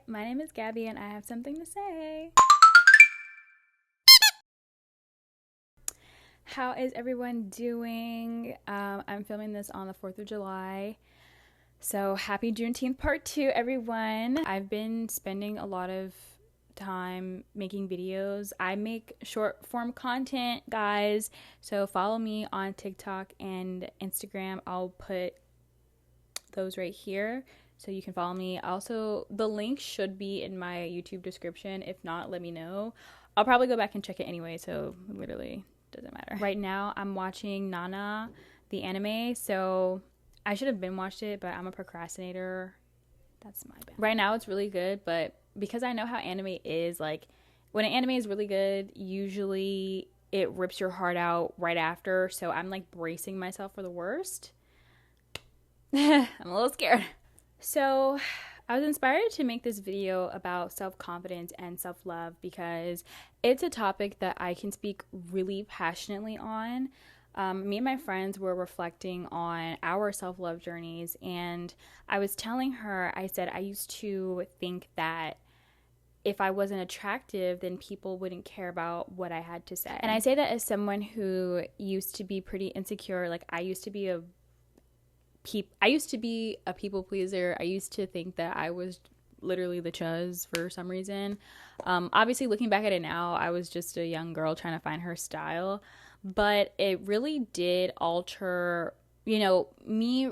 my name is Gabby and I have something to say. How is everyone doing? I'm filming this on the 4th of July. So happy Juneteenth part 2, everyone. I've been spending a lot of time making videos. I make short form content, guys. So follow me on TikTok and Instagram. I'll put those right here so you can follow me. Also, the link should be in my YouTube description. If not, let me know. I'll probably go back and check it anyway, so literally doesn't matter. Right now, I'm watching Nana, the anime, so I should have been watched it, but I'm a procrastinator. That's my bad. Right now, it's really good, but because I know how anime is, like, when an anime is really good, usually it rips your heart out right after, so I'm, like, bracing myself for the worst. I'm a little scared. So I was inspired to make this video about self-confidence and self-love because it's a topic that I can speak really passionately on. Me and my friends were reflecting on our self-love journeys, and I was telling her, I said, I used to think that if I wasn't attractive, then people wouldn't care about what I had to say. And I say that as someone who used to be pretty insecure. Like, I used to be a people pleaser. I used to think that I was literally the chuzz for some reason. Obviously, looking back at it now, I was just a young girl trying to find her style. But it really did alter, me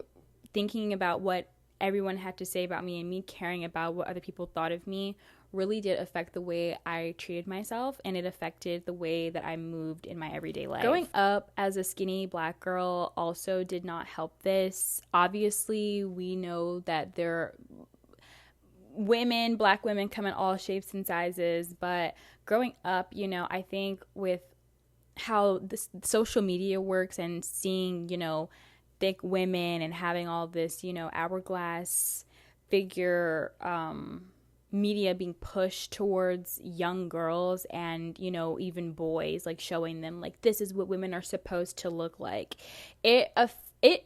thinking about what everyone had to say about me and me caring about what other people thought of me really did affect the way I treated myself, and it affected the way that I moved in my everyday life. Growing up as a skinny black girl also did not help this. Obviously, we know that black women come in all shapes and sizes, but growing up, I think with how this social media works and seeing, thick women and having all this, hourglass figure, media being pushed towards young girls and even boys, like showing them like this is what women are supposed to look like. It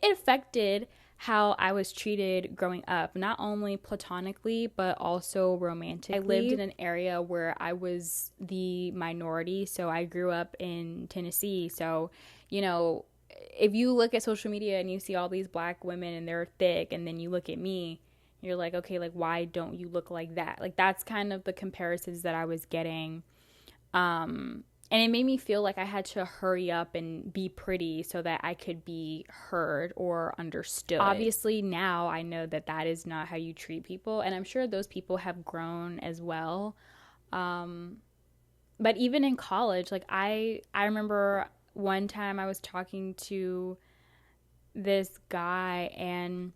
affected how I was treated growing up, not only platonically but also romantically. I lived in an area where I was the minority, so I grew up in Tennessee. So if you look at social media and you see all these black women and they're thick, and then you look at me, you're like, okay, like, why don't you look like that? Like, that's kind of the comparisons that I was getting. And it made me feel like I had to hurry up and be pretty so that I could be heard or understood. Obviously, now I know that that is not how you treat people, and I'm sure those people have grown as well. But even in college, like, I remember one time I was talking to this guy, and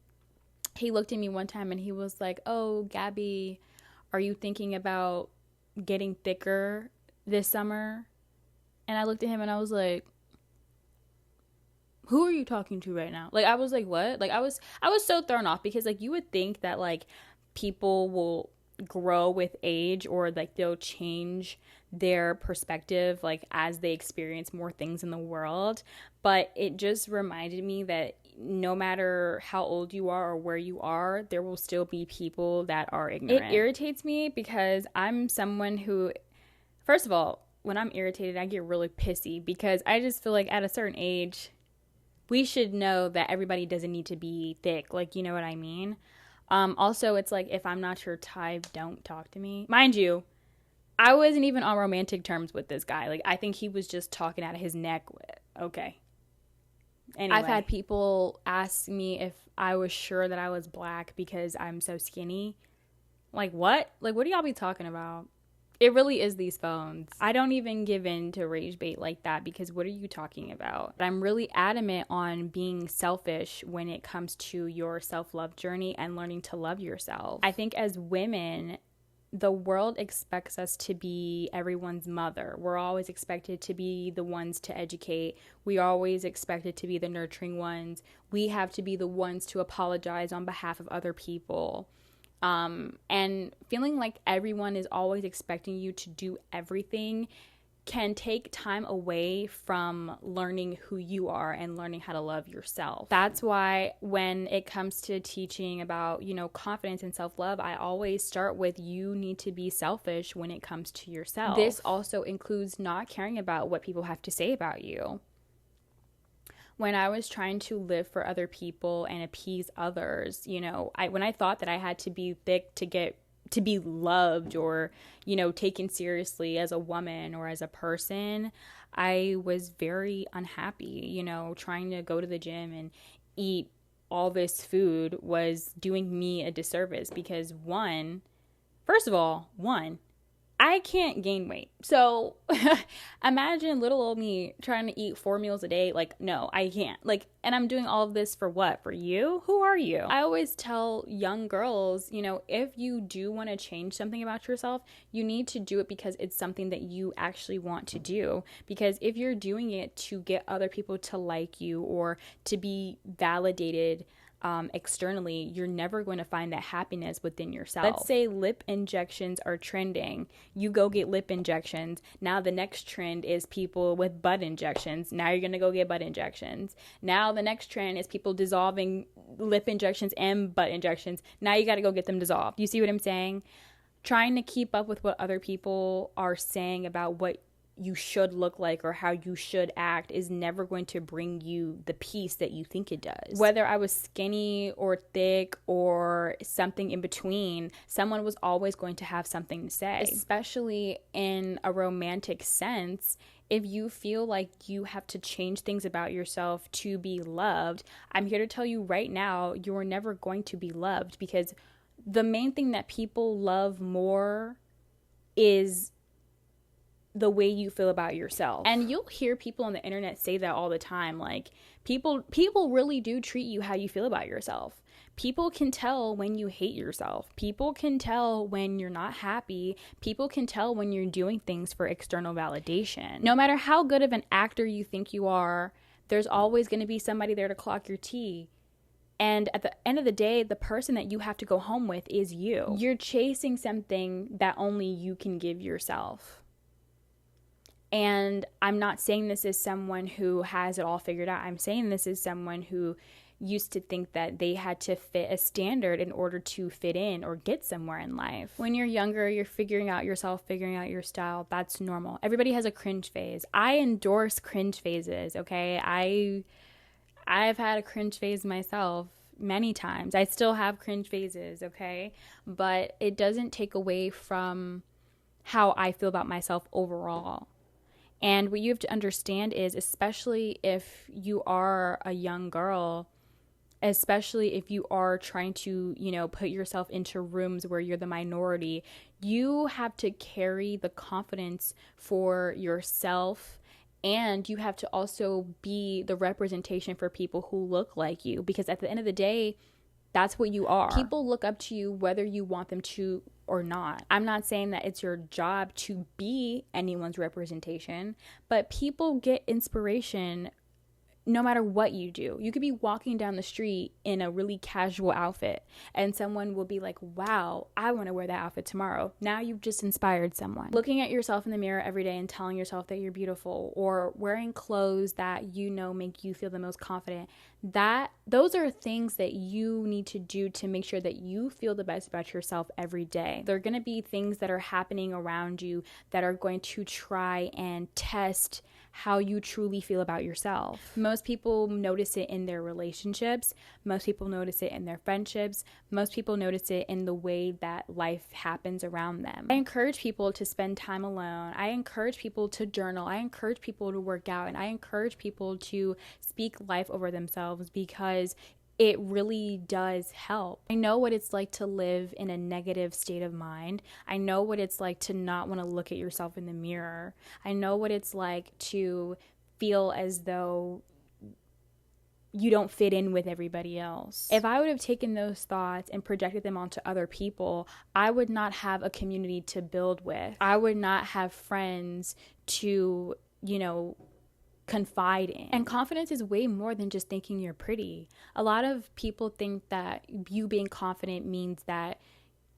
he looked at me one time and he was like, oh, Gabby, are you thinking about getting thicker this summer? And I looked at him and I was like, who are you talking to right now? Like, I was like, what? Like, I was so thrown off because, like, you would think that, like, people will grow with age, or like they'll change their perspective like as they experience more things in the world. But it just reminded me that no matter how old you are or where you are, there will still be people that are ignorant. It irritates me because I'm someone who, first of all, when I'm irritated, I get really pissy because I just feel like at a certain age, we should know that everybody doesn't need to be thick. Like, you know what I mean? Also, it's like, if I'm not your type, don't talk to me. Mind you, I wasn't even on romantic terms with this guy. Like, I think he was just talking out of his neck. Okay. Anyway, I've had people ask me if I was sure that I was black because I'm so skinny. Like, what? Like, what do y'all be talking about? It really is these phones. I don't even give in to rage bait like that because what are you talking about? But I'm really adamant on being selfish when it comes to your self-love journey and learning to love yourself. I think as women, the world expects us to be everyone's mother. We're always expected to be the ones to educate. We are always expected to be the nurturing ones. We have to be the ones to apologize on behalf of other people. And feeling like everyone is always expecting you to do everything can take time away from learning who you are and learning how to love yourself. That's why when it comes to teaching about, confidence and self-love, I always start with you need to be selfish when it comes to yourself. This also includes not caring about what people have to say about you. When I was trying to live for other people and appease others, when I thought that I had to be thick to be loved or, taken seriously as a woman or as a person, I was very unhappy. Trying to go to the gym and eat all this food was doing me a disservice because first of all, I can't gain weight. So imagine little old me trying to eat 4 meals a day. Like, no, I can't. And I'm doing all of this for what? For you? Who are you? I always tell young girls, if you do want to change something about yourself, you need to do it because it's something that you actually want to do. Because if you're doing it to get other people to like you or to be validated externally, you're never going to find that happiness within yourself. Let's say lip injections are trending. You go get lip injections. Now the next trend is people with butt injections. Now you're going to go get butt injections. Now the next trend is people dissolving lip injections and butt injections. Now you got to go get them dissolved. You see what I'm saying? Trying to keep up with what other people are saying about what you should look like or how you should act is never going to bring you the peace that you think it does. Whether I was skinny or thick or something in between, someone was always going to have something to say, especially in a romantic sense. If you feel like you have to change things about yourself to be loved, I'm here to tell you right now, you're never going to be loved, because the main thing that people love more is the way you feel about yourself. And you'll hear people on the internet say that all the time. Like, people really do treat you how you feel about yourself. People can tell when you hate yourself. People can tell when you're not happy. People can tell when you're doing things for external validation. No matter how good of an actor you think you are, there's always going to be somebody there to clock your tea. And at the end of the day, the person that you have to go home with is you. You're chasing something that only you can give yourself. And I'm not saying this as someone who has it all figured out. I'm saying this as someone who used to think that they had to fit a standard in order to fit in or get somewhere in life. When you're younger, you're figuring out yourself, figuring out your style. That's normal. Everybody has a cringe phase. I endorse cringe phases, okay? I've had a cringe phase myself many times. I still have cringe phases, okay? But it doesn't take away from how I feel about myself overall. And what you have to understand is, especially if you are a young girl, especially if you are trying to, put yourself into rooms where you're the minority, you have to carry the confidence for yourself, and you have to also be the representation for people who look like you, because at the end of the day, that's what you are. People look up to you whether you want them to or not. I'm not saying that it's your job to be anyone's representation, but people get inspiration no matter what you do. You could be walking down the street in a really casual outfit and someone will be like, wow, I want to wear that outfit tomorrow. Now you've just inspired someone. Looking at yourself in the mirror every day and telling yourself that you're beautiful, or wearing clothes that make you feel the most confident, those are things that you need to do to make sure that you feel the best about yourself every day. There are going to be things that are happening around you that are going to try and test how you truly feel about yourself. Most people notice it in their relationships. Most people notice it in their friendships. Most people notice it in the way that life happens around them. I encourage people to spend time alone. I encourage people to journal. I encourage people to work out. And I encourage people to speak life over themselves, because it really does help. I know what it's like to live in a negative state of mind. I know what it's like to not want to look at yourself in the mirror. I know what it's like to feel as though you don't fit in with everybody else. If I would have taken those thoughts and projected them onto other people, I would not have a community to build with. I would not have friends to, confide in. And confidence is way more than just thinking you're pretty. A lot of people think that you being confident means that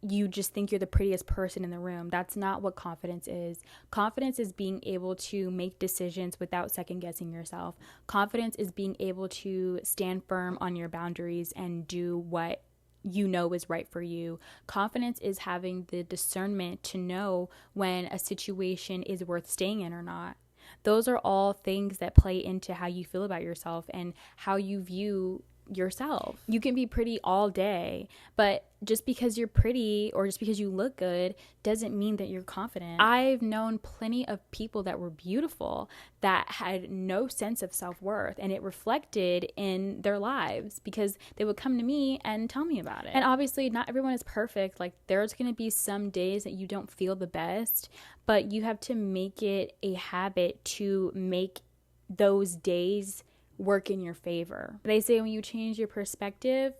you just think you're the prettiest person in the room. That's not what confidence is. Confidence is being able to make decisions without second guessing yourself. Confidence is being able to stand firm on your boundaries and do what you know is right for you. Confidence is having the discernment to know when a situation is worth staying in or not. Those are all things that play into how you feel about yourself and how you view yourself. You can be pretty all day, but just because you're pretty or just because you look good doesn't mean that you're confident. I've known plenty of people that were beautiful that had no sense of self-worth, and it reflected in their lives because they would come to me and tell me about it. And obviously not everyone is perfect. Like, there's going to be some days that you don't feel the best, but you have to make it a habit to make those days work in your favor. They say when you change your perspective,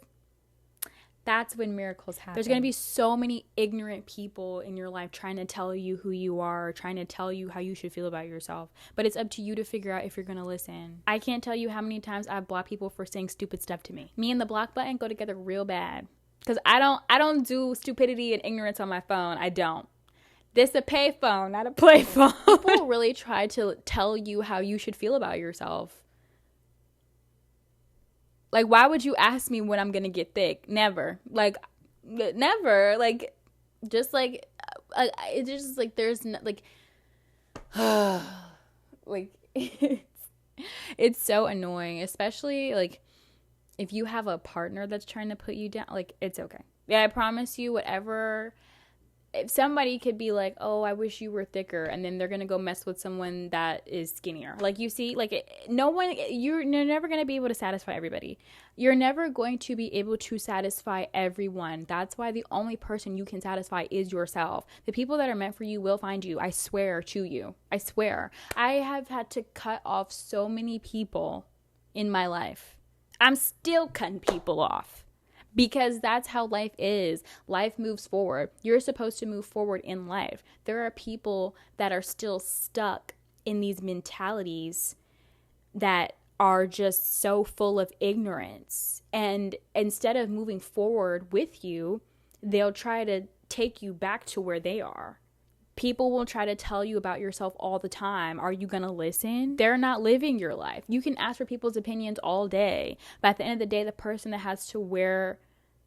that's when miracles happen. There's going to be so many ignorant people in your life trying to tell you who you are, trying to tell you how you should feel about yourself. But it's up to you to figure out if you're going to listen. I can't tell you how many times I've blocked people for saying stupid stuff to me. Me and the block button go together real bad. Because I don't do stupidity and ignorance on my phone. I don't. This a pay phone, not a play phone. People really try to tell you how you should feel about yourself. Like, why would you ask me when I'm going to get thick? Never. Like, never. Like, just like, it's just like, there's no, like, like, it's so annoying, especially like if you have a partner that's trying to put you down. Like, it's okay. Yeah, I promise you, whatever. If somebody could be like, oh, I wish you were thicker, and then they're going to go mess with someone that is skinnier. Like, you see, like, you're never going to be able to satisfy everybody. You're never going to be able to satisfy everyone. That's why the only person you can satisfy is yourself. The people that are meant for you will find you. I swear to you. I swear. I have had to cut off so many people in my life. I'm still cutting people off. Because that's how life is. Life moves forward. You're supposed to move forward in life. There are people that are still stuck in these mentalities that are just so full of ignorance. And instead of moving forward with you, they'll try to take you back to where they are. People will try to tell you about yourself all the time. Are you going to listen? They're not living your life. You can ask for people's opinions all day, but at the end of the day, the person that has to wear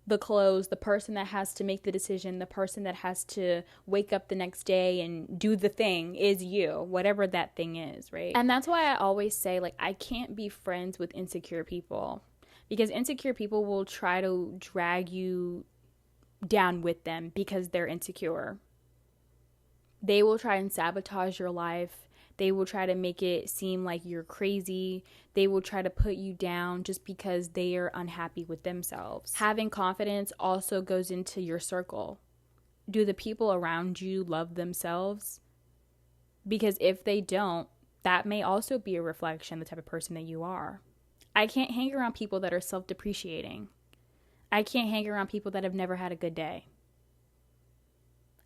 the clothes, the person that has to make the decision, the person that has to wake up the next day and do the thing is you, whatever that thing is, right? And that's why I always say, like, I can't be friends with insecure people, because insecure people will try to drag you down with them because they're insecure. They will try and sabotage your life. They will try to make it seem like you're crazy. They will try to put you down just because they are unhappy with themselves. Having confidence also goes into your circle. Do the people around you love themselves? Because if they don't, that may also be a reflection of the type of person that you are. I can't hang around people that are self-depreciating. I can't hang around people that have never had a good day.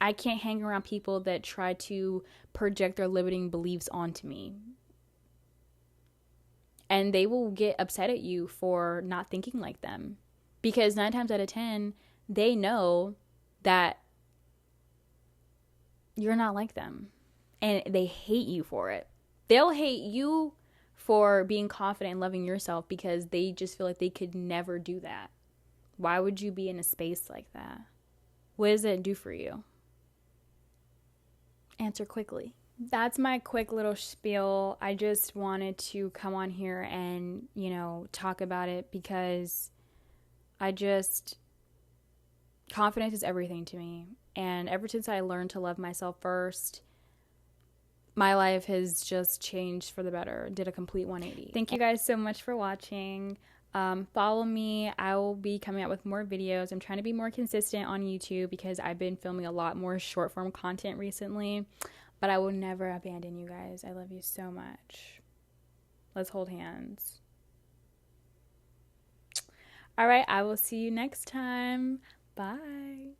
I can't hang around people that try to project their limiting beliefs onto me. And they will get upset at you for not thinking like them. Because 9 times out of 10, they know that you're not like them. And they hate you for it. They'll hate you for being confident and loving yourself because they just feel like they could never do that. Why would you be in a space like that? What does it do for you? Answer quickly. That's my quick little spiel. I just wanted to come on here and, talk about it because confidence is everything to me. And ever since I learned to love myself first, my life has just changed for the better. Did a complete 180. Thank you guys so much for watching. Follow me. I will be coming out with more videos. I'm trying to be more consistent on YouTube because I've been filming a lot more short form content recently, but I will never abandon you guys. I love you so much. Let's hold hands. All right. I will see you next time. Bye.